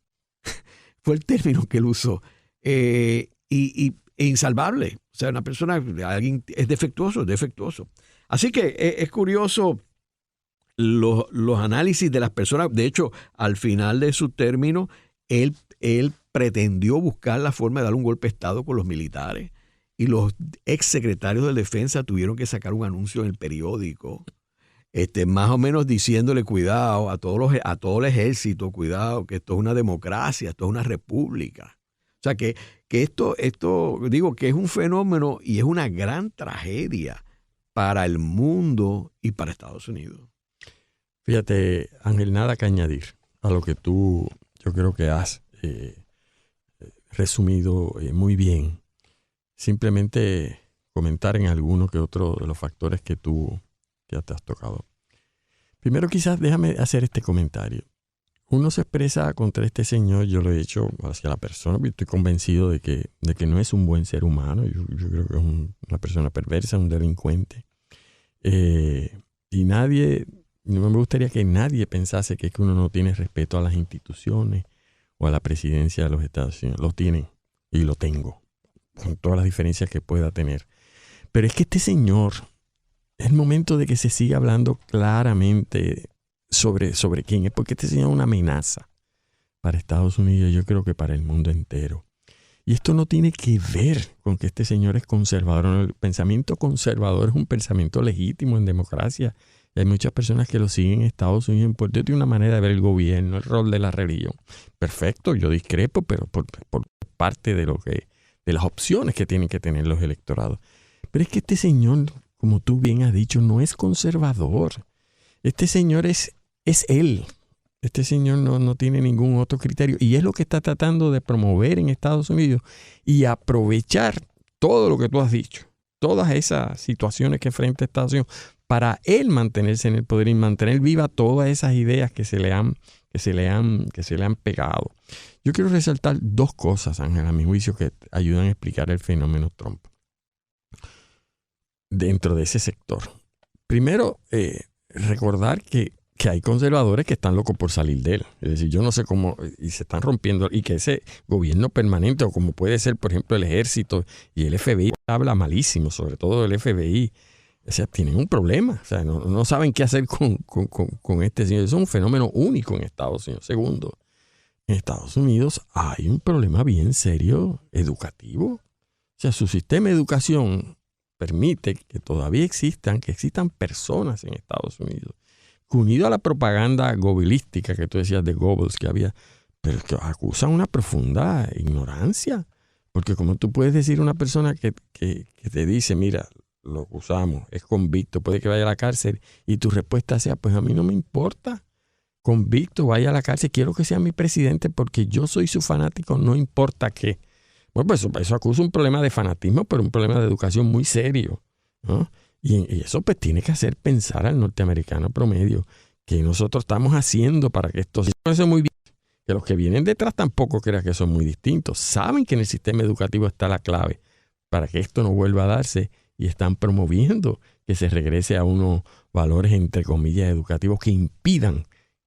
Fue el término que él usó. E insalvable. O sea, una persona, alguien es defectuoso. Así que es curioso los análisis de las personas. De hecho, al final de su término, él pretendió buscar la forma de dar un golpe de Estado con los militares. Y los exsecretarios de Defensa tuvieron que sacar un anuncio en el periódico. Más o menos diciéndole cuidado a todo el ejército, cuidado, que esto es una democracia, esto es una república. O sea que esto digo que es un fenómeno y es una gran tragedia para el mundo y para Estados Unidos. Fíjate, Ángel, nada que añadir a lo que tú, yo creo que has resumido muy bien. Simplemente comentar en alguno que otro de los factores que tú ya te has tocado. Primero, quizás déjame hacer este comentario. Uno se expresa contra este señor, yo lo he hecho hacia la persona, pero estoy convencido de que no es un buen ser humano. Yo creo que es una persona perversa, un delincuente. Y no me gustaría que nadie pensase que uno no tiene respeto a las instituciones o a la presidencia de los Estados Unidos. Lo tienen y lo tengo, con todas las diferencias que pueda tener. Pero es que este señor, es el momento de que se siga hablando claramente sobre quién es, porque este señor es una amenaza para Estados Unidos, yo creo que para el mundo entero. Y esto no tiene que ver con que este señor es conservador. El pensamiento conservador es un pensamiento legítimo en democracia. Y hay muchas personas que lo siguen en Estados Unidos. Porque tiene una manera de ver el gobierno, el rol de la religión. Perfecto, yo discrepo, pero por parte de las opciones que tienen que tener los electorados. Pero es que este señor, como tú bien has dicho, no es conservador. Este señor es él. Este señor no tiene ningún otro criterio y es lo que está tratando de promover en Estados Unidos y aprovechar todo lo que tú has dicho, todas esas situaciones que enfrenta Estados Unidos para él mantenerse en el poder y mantener viva todas esas ideas que se le han pegado. Yo quiero resaltar dos cosas, Ángel, a mi juicio, que ayudan a explicar el fenómeno Trump dentro de ese sector. Primero, recordar que hay conservadores que están locos por salir de él. Es decir, yo no sé cómo, y se están rompiendo, y que ese gobierno permanente, o como puede ser, por ejemplo, el ejército y el FBI, habla malísimo, sobre todo el FBI. O sea, tienen un problema. O sea, no saben qué hacer con este señor. Eso es un fenómeno único en Estados Unidos. Segundo, en Estados Unidos hay un problema bien serio educativo. O sea, su sistema de educación permite que todavía existan personas en Estados Unidos unido a la propaganda gobilística que tú decías de Goebbels que había, pero que acusan una profunda ignorancia. Porque como tú puedes decir a una persona que te dice, mira, lo acusamos, es convicto, puede que vaya a la cárcel, y tu respuesta sea, pues a mí no me importa, convicto, vaya a la cárcel, quiero que sea mi presidente porque yo soy su fanático, no importa qué. Bueno, pues eso acusa un problema de fanatismo, pero un problema de educación muy serio, ¿no? Y eso pues tiene que hacer pensar al norteamericano promedio que nosotros estamos haciendo para que esto se parece muy bien. Que los que vienen detrás tampoco crean que son muy distintos. Saben que en el sistema educativo está la clave para que esto no vuelva a darse y están promoviendo que se regrese a unos valores, entre comillas, educativos que impidan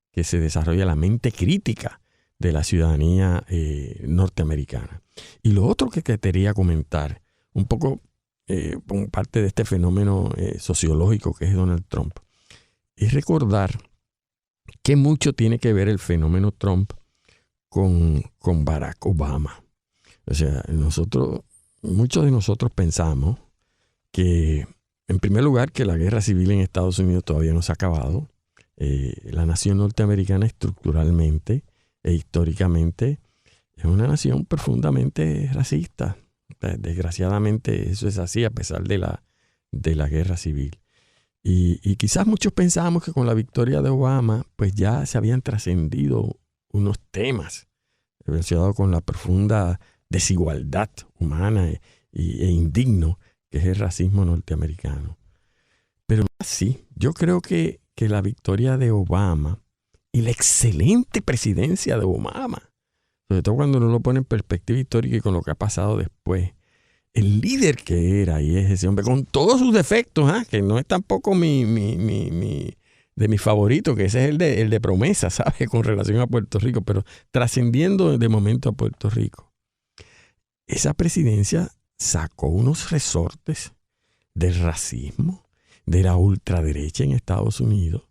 que se desarrolle la mente crítica de la ciudadanía norteamericana. Y lo otro que te quería comentar, un poco como parte de este fenómeno sociológico que es Donald Trump, es recordar que mucho tiene que ver el fenómeno Trump con Barack Obama. O sea, muchos de nosotros pensamos que, en primer lugar, que la guerra civil en Estados Unidos todavía no se ha acabado. La nación norteamericana estructuralmente e históricamente es una nación profundamente racista. Desgraciadamente eso es así a pesar de la guerra civil. Y quizás muchos pensábamos que con la victoria de Obama pues ya se habían trascendido unos temas relacionados con la profunda desigualdad humana e indigno que es el racismo norteamericano. Pero sí, yo creo que la victoria de Obama y la excelente presidencia de Obama, sobre todo cuando uno lo pone en perspectiva histórica y con lo que ha pasado después, el líder que era y es ese hombre, con todos sus defectos, que no es tampoco de mis favoritos, que ese es el de promesa, ¿sabes? Con relación a Puerto Rico, pero trascendiendo de momento a Puerto Rico. Esa presidencia sacó unos resortes del racismo, de la ultraderecha en Estados Unidos,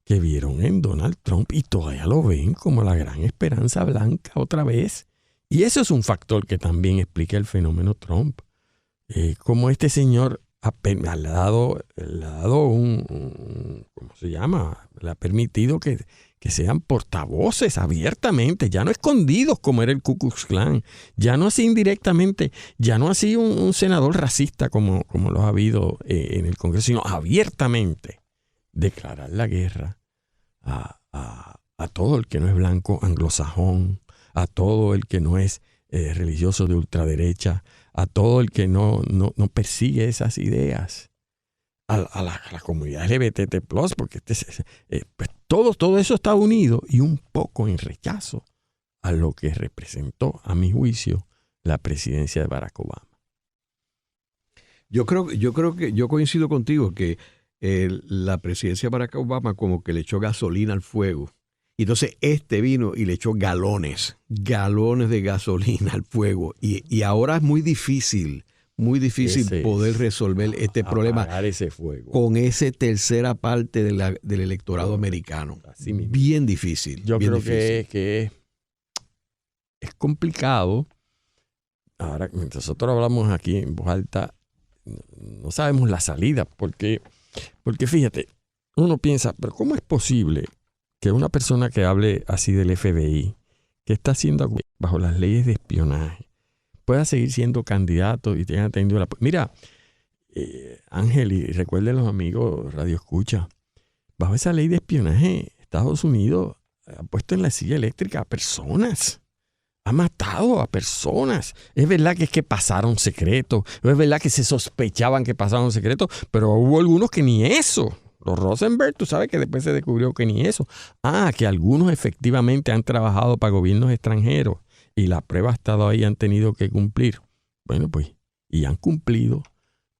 que vieron en Donald Trump y todavía lo ven como la gran esperanza blanca otra vez. Y eso es un factor que también explica el fenómeno Trump. Como este señor le ha dado ¿cómo se llama? Le ha permitido que sean portavoces abiertamente, ya no escondidos como era el Ku Klux Klan, ya no así indirectamente, ya no así un senador racista como lo ha habido en el Congreso, sino abiertamente declarar la guerra a todo el que no es blanco anglosajón, a todo el que no es religioso de ultraderecha, a todo el que no persigue esas ideas, a la comunidad LGBT+, porque pues todo eso está unido y un poco en rechazo a lo que representó, a mi juicio, la presidencia de Barack Obama. Yo coincido contigo que la presidencia de Barack Obama como que le echó gasolina al fuego Y entonces vino y le echó galones de gasolina al fuego. Y ahora es muy difícil poder resolver este problema ese fuego con esa tercera parte del electorado americano. Así mismo. Bien difícil. Yo bien creo difícil. que es complicado. Ahora, mientras nosotros hablamos aquí en voz alta, no sabemos la salida. Porque fíjate, uno piensa, pero ¿cómo es posible que una persona que hable así del FBI, que está haciendo bajo las leyes de espionaje, pueda seguir siendo candidato y tenga tenido la... Mira, Ángel, y recuerden los amigos Radio Escucha, bajo esa ley de espionaje, Estados Unidos ha puesto en la silla eléctrica a personas. Ha matado a personas. Es verdad que pasaron secretos. Es verdad que se sospechaban que pasaron secretos, pero hubo algunos que ni eso. Los Rosenberg, tú sabes que después se descubrió que ni eso. Que algunos efectivamente han trabajado para gobiernos extranjeros y la prueba ha estado ahí, han tenido que cumplir. Bueno, pues, y han cumplido,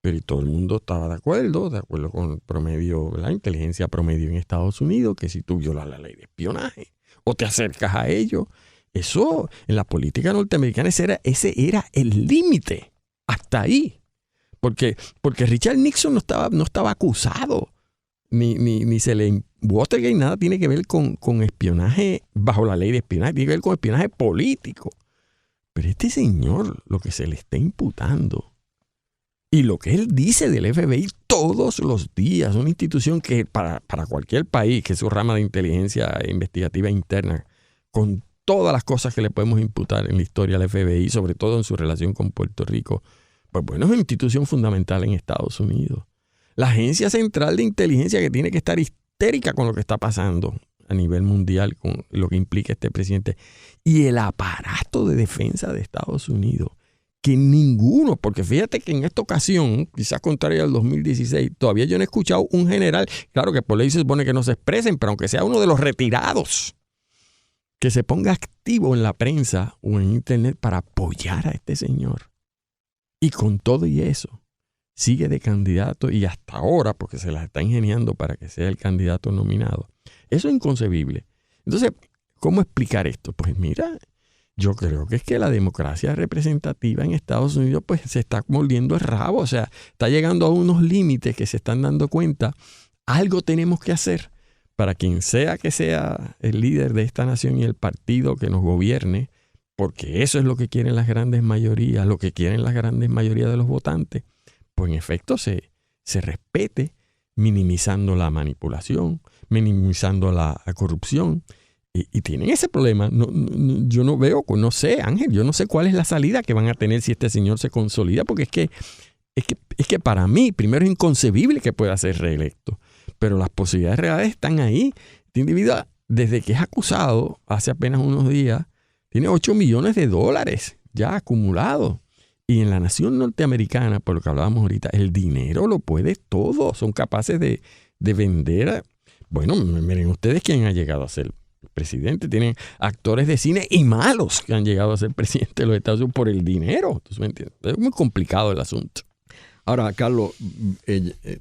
pero todo el mundo estaba de acuerdo con el promedio, la inteligencia promedio en Estados Unidos, que si tú violas la ley de espionaje o te acercas a ellos, eso en la política norteamericana ese era el límite. Hasta ahí. Porque Richard Nixon no estaba acusado. Ni se le... Watergate nada tiene que ver con espionaje bajo la ley de espionaje. Tiene que ver con espionaje político. Pero este señor, lo que se le está imputando y lo que él dice del FBI todos los días, una institución que para cualquier país, que es su rama de inteligencia investigativa interna, con todas las cosas que le podemos imputar en la historia al FBI, sobre todo en su relación con Puerto Rico, pues bueno, es una institución fundamental en Estados Unidos. La Agencia Central de Inteligencia, que tiene que estar histérica con lo que está pasando a nivel mundial, con lo que implica este presidente, y el aparato de defensa de Estados Unidos, que ninguno, porque fíjate que en esta ocasión, quizás contrario al 2016, todavía yo no he escuchado un general, claro que por ley se supone que no se expresen, pero aunque sea uno de los retirados, que se ponga activo en la prensa o en internet para apoyar a este señor. Y con todo y eso, sigue de candidato y hasta ahora, porque se las está ingeniando para que sea el candidato nominado. Eso es inconcebible. Entonces, ¿cómo explicar esto? Pues mira, yo creo que es que la democracia representativa en Estados Unidos pues se está mordiendo el rabo. O sea, está llegando a unos límites que se están dando cuenta. Algo tenemos que hacer para quien sea que sea el líder de esta nación y el partido que nos gobierne, porque eso es lo que quieren las grandes mayorías, lo que quieren las grandes mayorías de los votantes, pues en efecto se respete, minimizando la manipulación, minimizando la corrupción. Y tienen ese problema. Yo no veo, no sé, Ángel, yo no sé cuál es la salida que van a tener si este señor se consolida, porque es que para mí, primero es inconcebible que pueda ser reelecto, pero las posibilidades reales están ahí. Este individuo, desde que es acusado, hace apenas unos días, tiene $8 millones ya acumulados. Y en la nación norteamericana, por lo que hablábamos ahorita, el dinero lo puede todo. Son capaces de vender. Bueno, miren ustedes quién ha llegado a ser presidente. Tienen actores de cine y malos que han llegado a ser presidente de los Estados Unidos por el dinero. Entonces, ¿me entiendes? Es muy complicado el asunto. Ahora, Carlos,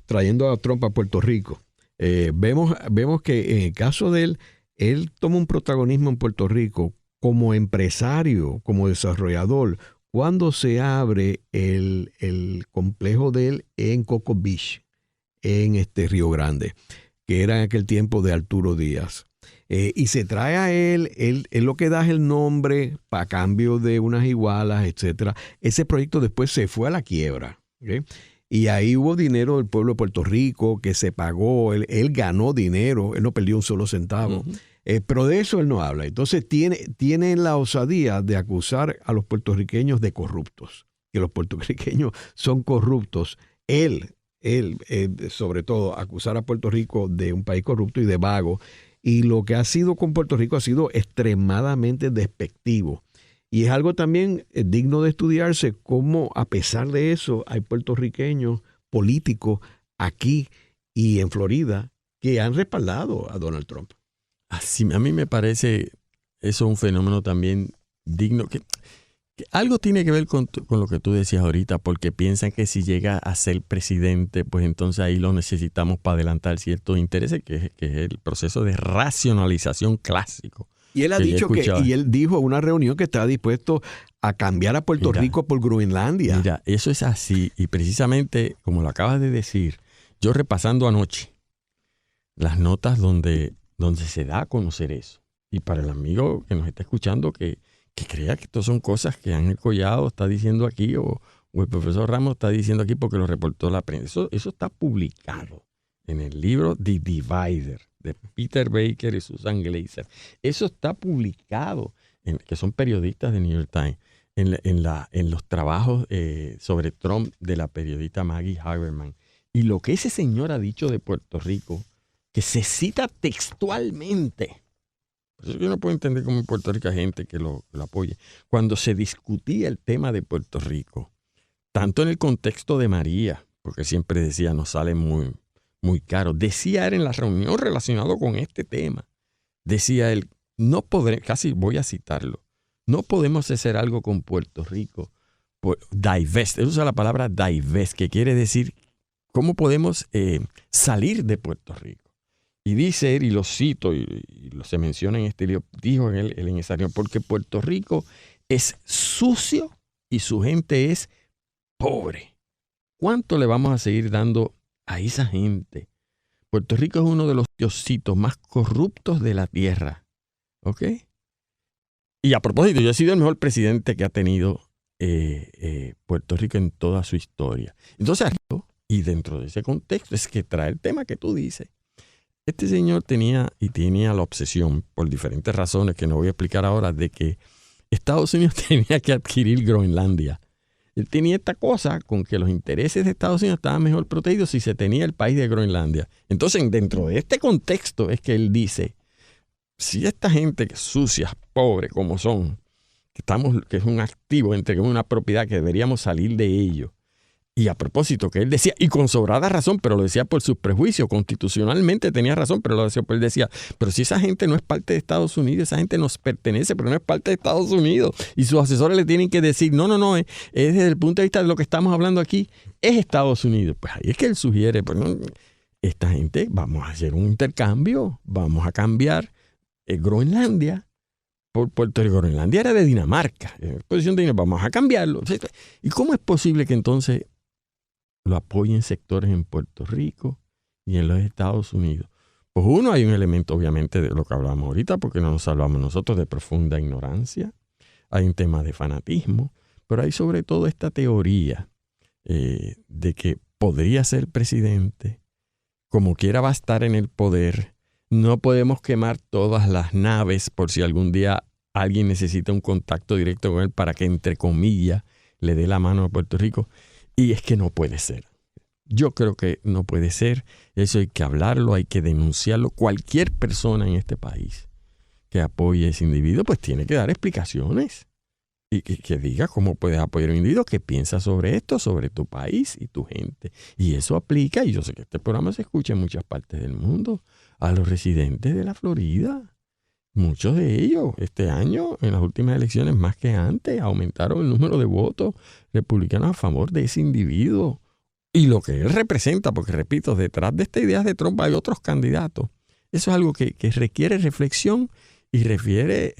trayendo a Trump a Puerto Rico, vemos que en el caso de él toma un protagonismo en Puerto Rico como empresario, como desarrollador, cuando se abre el complejo de él en Cocoa Beach, en Río Grande, que era en aquel tiempo de Arturo Díaz. Y se trae a él lo que da es el nombre para cambio de unas igualas, etcétera. Ese proyecto después se fue a la quiebra, ¿okay? Y ahí hubo dinero del pueblo de Puerto Rico que se pagó, él ganó dinero, él no perdió un solo centavo. Uh-huh. Pero de eso él no habla. Entonces tiene la osadía de acusar a los puertorriqueños de corruptos, que los puertorriqueños son corruptos. Él, sobre todo, acusar a Puerto Rico de un país corrupto y de vago. Y lo que ha sido con Puerto Rico ha sido extremadamente despectivo. Y es algo también digno de estudiarse, cómo a pesar de eso hay puertorriqueños políticos aquí y en Florida que han respaldado a Donald Trump. Así, a mí me parece eso un fenómeno también digno. Algo tiene que ver con lo que tú decías ahorita, porque piensan que si llega a ser presidente, pues entonces ahí lo necesitamos para adelantar ciertos intereses, que es el proceso de racionalización clásico. Y él ha dicho y él dijo en una reunión que estaba dispuesto a cambiar a Puerto Rico por Groenlandia. Mira, eso es así. Y precisamente, como lo acabas de decir, yo repasando anoche las notas donde se da a conocer eso. Y para el amigo que nos está escuchando que crea que esto son cosas que Ángel Collado está diciendo aquí o el profesor Ramos está diciendo aquí porque lo reportó la prensa. Eso está publicado en el libro The Divider de Peter Baker y Susan Glazer. Eso está publicado, que son periodistas de New York Times, en los trabajos sobre Trump de la periodista Maggie Haberman. Y lo que ese señor ha dicho de Puerto Rico, que se cita textualmente. Por eso yo no puedo entender cómo en Puerto Rico hay gente que lo apoye. Cuando se discutía el tema de Puerto Rico, tanto en el contexto de María, porque siempre decía, nos sale muy, muy caro. Decía él en la reunión relacionado con este tema, decía él, no podré, casi voy a citarlo, no podemos hacer algo con Puerto Rico. Divest, él usa la palabra divest, que quiere decir cómo podemos salir de Puerto Rico. Y dice él, y lo cito, y se menciona en este libro, dijo él en esa reunión, porque Puerto Rico es sucio y su gente es pobre. ¿Cuánto le vamos a seguir dando a esa gente? Puerto Rico es uno de los sitios más corruptos de la tierra. ¿Ok? Y a propósito, yo he sido el mejor presidente que ha tenido Puerto Rico en toda su historia. Entonces, y dentro de ese contexto es que trae el tema que tú dices. Este señor tenía la obsesión, por diferentes razones que no voy a explicar ahora, de que Estados Unidos tenía que adquirir Groenlandia. Él tenía esta cosa con que los intereses de Estados Unidos estaban mejor protegidos si se tenía el país de Groenlandia. Entonces, dentro de este contexto es que él dice, si esta gente que es sucia, pobre como son, que es un activo, que es una propiedad que deberíamos salir de ello. Y a propósito, que él decía, y con sobrada razón, pero lo decía por sus prejuicios, constitucionalmente tenía razón, pero lo decía, pues él decía, pero si esa gente no es parte de Estados Unidos, esa gente nos pertenece, pero no es parte de Estados Unidos. Y sus asesores le tienen que decir, no, es desde el punto de vista de lo que estamos hablando aquí, es Estados Unidos. Pues ahí es que él sugiere, pues no, esta gente, vamos a hacer un intercambio, vamos a cambiar Groenlandia por Puerto Rico. Groenlandia era de Dinamarca, en posición de Dinamarca, vamos a cambiarlo. ¿Y cómo es posible que entonces lo apoyen sectores en Puerto Rico y en los Estados Unidos? Pues uno, hay un elemento obviamente de lo que hablamos ahorita, porque no nos hablamos nosotros de profunda ignorancia, hay un tema de fanatismo, pero hay sobre todo esta teoría de que podría ser presidente, como quiera va a estar en el poder, no podemos quemar todas las naves por si algún día alguien necesita un contacto directo con él para que, entre comillas, le dé la mano a Puerto Rico. Y es que no puede ser. Yo creo que no puede ser. Eso hay que hablarlo, hay que denunciarlo. Cualquier persona en este país que apoye a ese individuo, pues tiene que dar explicaciones. Y que diga cómo puedes apoyar a un individuo que piensa sobre esto, sobre tu país y tu gente. Y eso aplica, y yo sé que este programa se escucha en muchas partes del mundo, a los residentes de la Florida. Muchos de ellos este año, en las últimas elecciones, más que antes, aumentaron el número de votos republicanos a favor de ese individuo y lo que él representa, porque repito, detrás de esta idea de Trump hay otros candidatos. Eso es algo que requiere reflexión y requiere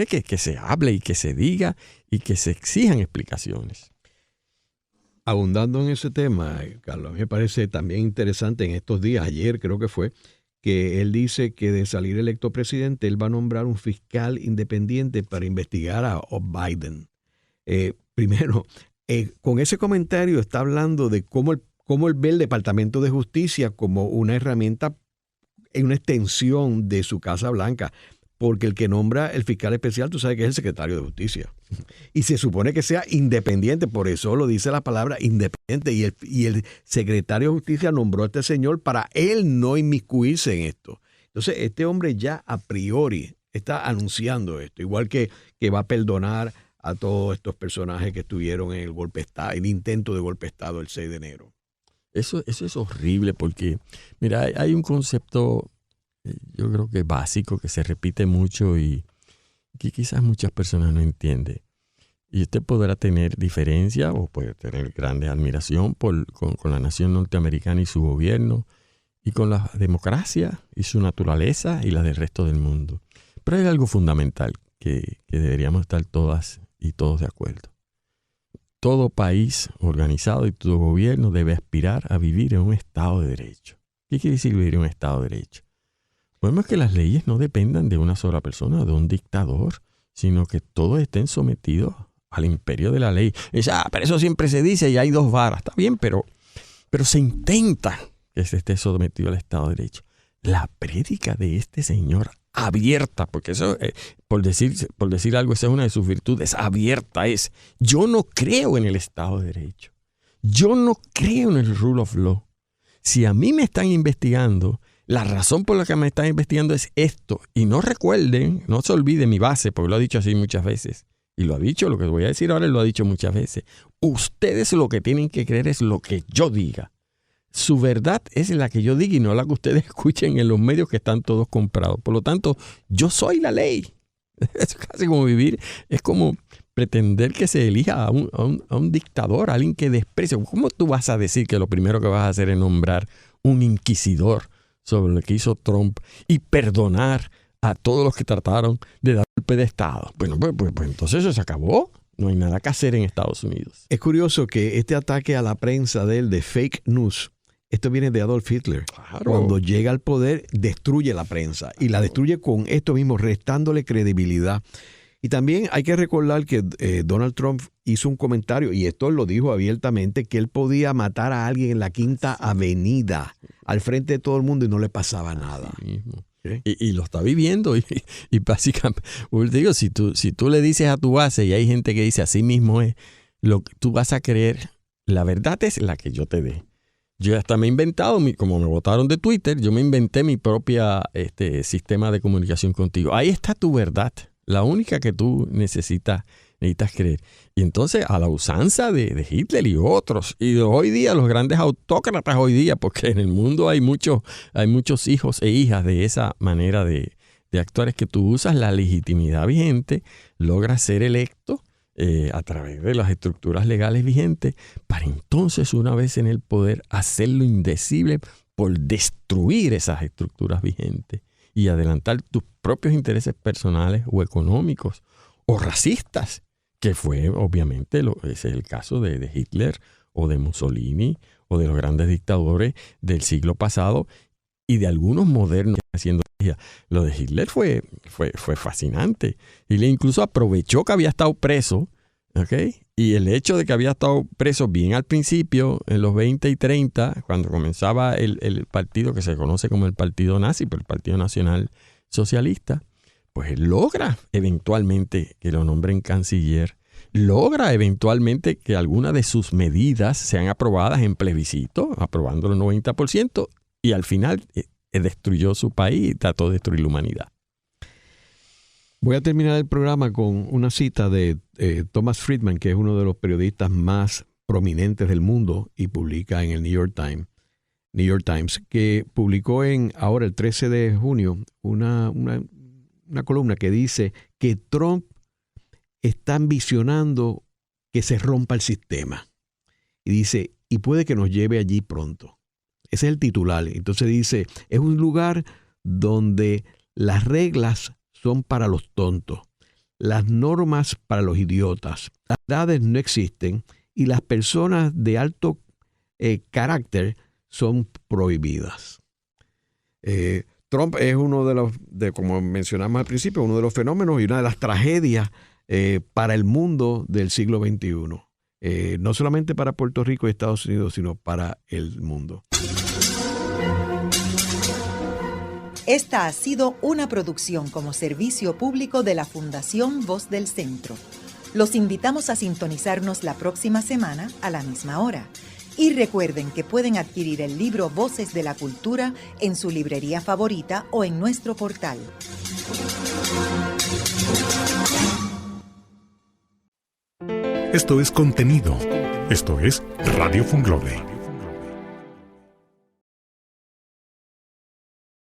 que se hable y que se diga y que se exijan explicaciones. Abundando en ese tema, Carlos, me parece también interesante en estos días, ayer creo que fue, que él dice que de salir electo presidente, él va a nombrar un fiscal independiente para investigar a Biden. Primero, con ese comentario está hablando de cómo él ve el Departamento de Justicia como una herramienta, una extensión de su Casa Blanca, porque el que nombra el fiscal especial, tú sabes que es el secretario de Justicia. Y se supone que sea independiente, por eso lo dice la palabra independiente. Y el secretario de Justicia nombró a este señor para él no inmiscuirse en esto. Entonces, este hombre ya a priori está anunciando esto, igual que va a perdonar a todos estos personajes que estuvieron en el intento de golpe de Estado el 6 de enero. Eso es horrible porque, mira, hay un concepto, yo creo que básico, que se repite mucho y que quizás muchas personas no entienden. Y usted podrá tener diferencia o puede tener grande admiración con la nación norteamericana y su gobierno y con la democracia y su naturaleza y la del resto del mundo. Pero hay algo fundamental que deberíamos estar todas y todos de acuerdo. Todo país organizado y todo gobierno debe aspirar a vivir en un Estado de Derecho. ¿Qué quiere decir vivir en un Estado de Derecho? Podemos que las leyes no dependan de una sola persona o de un dictador, sino que todos estén sometidos al imperio de la ley. Pero eso siempre se dice y hay dos varas. Está bien, pero se intenta que se esté sometido al Estado de Derecho. La prédica de este señor abierta, porque eso, por decir algo, esa es una de sus virtudes, abierta es: yo no creo en el Estado de Derecho. Yo no creo en el rule of law. Si a mí me están investigando, la razón por la que me están investigando es esto. Y no recuerden, no se olvide mi base, porque lo ha dicho así muchas veces. Y lo ha dicho, lo que voy a decir ahora lo ha dicho muchas veces. Ustedes lo que tienen que creer es lo que yo diga. Su verdad es la que yo diga y no la que ustedes escuchen en los medios que están todos comprados. Por lo tanto, yo soy la ley. Es casi como vivir, es como pretender que se elija a un dictador, a alguien que desprecia. ¿Cómo tú vas a decir que lo primero que vas a hacer es nombrar un inquisidor sobre lo que hizo Trump y perdonar a todos los que trataron de dar golpe de Estado? Bueno, pues entonces eso se acabó. No hay nada que hacer en Estados Unidos. Es curioso que este ataque a la prensa de fake news, esto viene de Adolf Hitler. Claro. Cuando llega al poder, destruye la prensa. Y la destruye con esto mismo, restándole credibilidad. Y también hay que recordar que Donald Trump hizo un comentario, y esto lo dijo abiertamente, que él podía matar a alguien en la Quinta Avenida, al frente de todo el mundo, y no le pasaba nada. Así mismo. ¿Sí? Y lo está viviendo. Y básicamente, te digo, si tú le dices a tu base, y hay gente que dice así mismo es, lo que tú vas a creer, la verdad es la que yo te dé. Yo hasta me he inventado, como me botaron de Twitter, yo me inventé mi propia sistema de comunicación contigo. Ahí está tu verdad, la única que tú necesitas creer. Y entonces, a la usanza de Hitler y otros, y de hoy día, los grandes autócratas hoy día, porque en el mundo hay muchos hijos e hijas de esa manera de actuar, es que tú usas la legitimidad vigente, logras ser electo a través de las estructuras legales vigentes, para entonces, una vez en el poder, hacerlo indecible por destruir esas estructuras vigentes y adelantar tus propios intereses personales o económicos o racistas, que fue obviamente ese es el caso de Hitler o de Mussolini o de los grandes dictadores del siglo pasado y de algunos modernos haciendo. Lo de Hitler fue fascinante. Hitler incluso aprovechó que había estado preso, ¿okay? Y el hecho de que había estado preso bien al principio, en los 20 y 30, cuando comenzaba el partido que se conoce como el Partido Nazi, pero el Partido Nacional Socialista, pues él logra eventualmente que lo nombren canciller, logra eventualmente que algunas de sus medidas sean aprobadas en plebiscito, aprobándolo el 90%, y al final destruyó su país y trató de destruir la humanidad. Voy a terminar el programa con una cita de Thomas Friedman, que es uno de los periodistas más prominentes del mundo y publica en el New York Times, que publicó ahora el 13 de junio una columna que dice que Trump está ambicionando que se rompa el sistema. Y dice, y puede que nos lleve allí pronto. Ese es el titular. Entonces dice, es un lugar donde las reglas son para los tontos, las normas para los idiotas, las edades no existen y las personas de alto carácter son prohibidas. Trump es uno como mencionamos al principio, uno de los fenómenos y una de las tragedias para el mundo del siglo XXI. No solamente para Puerto Rico y Estados Unidos, sino para el mundo. Esta ha sido una producción como servicio público de la Fundación Voz del Centro. Los invitamos a sintonizarnos la próxima semana a la misma hora. Y recuerden que pueden adquirir el libro Voces de la Cultura en su librería favorita o en nuestro portal. Esto es contenido. Esto es Radio Funglode.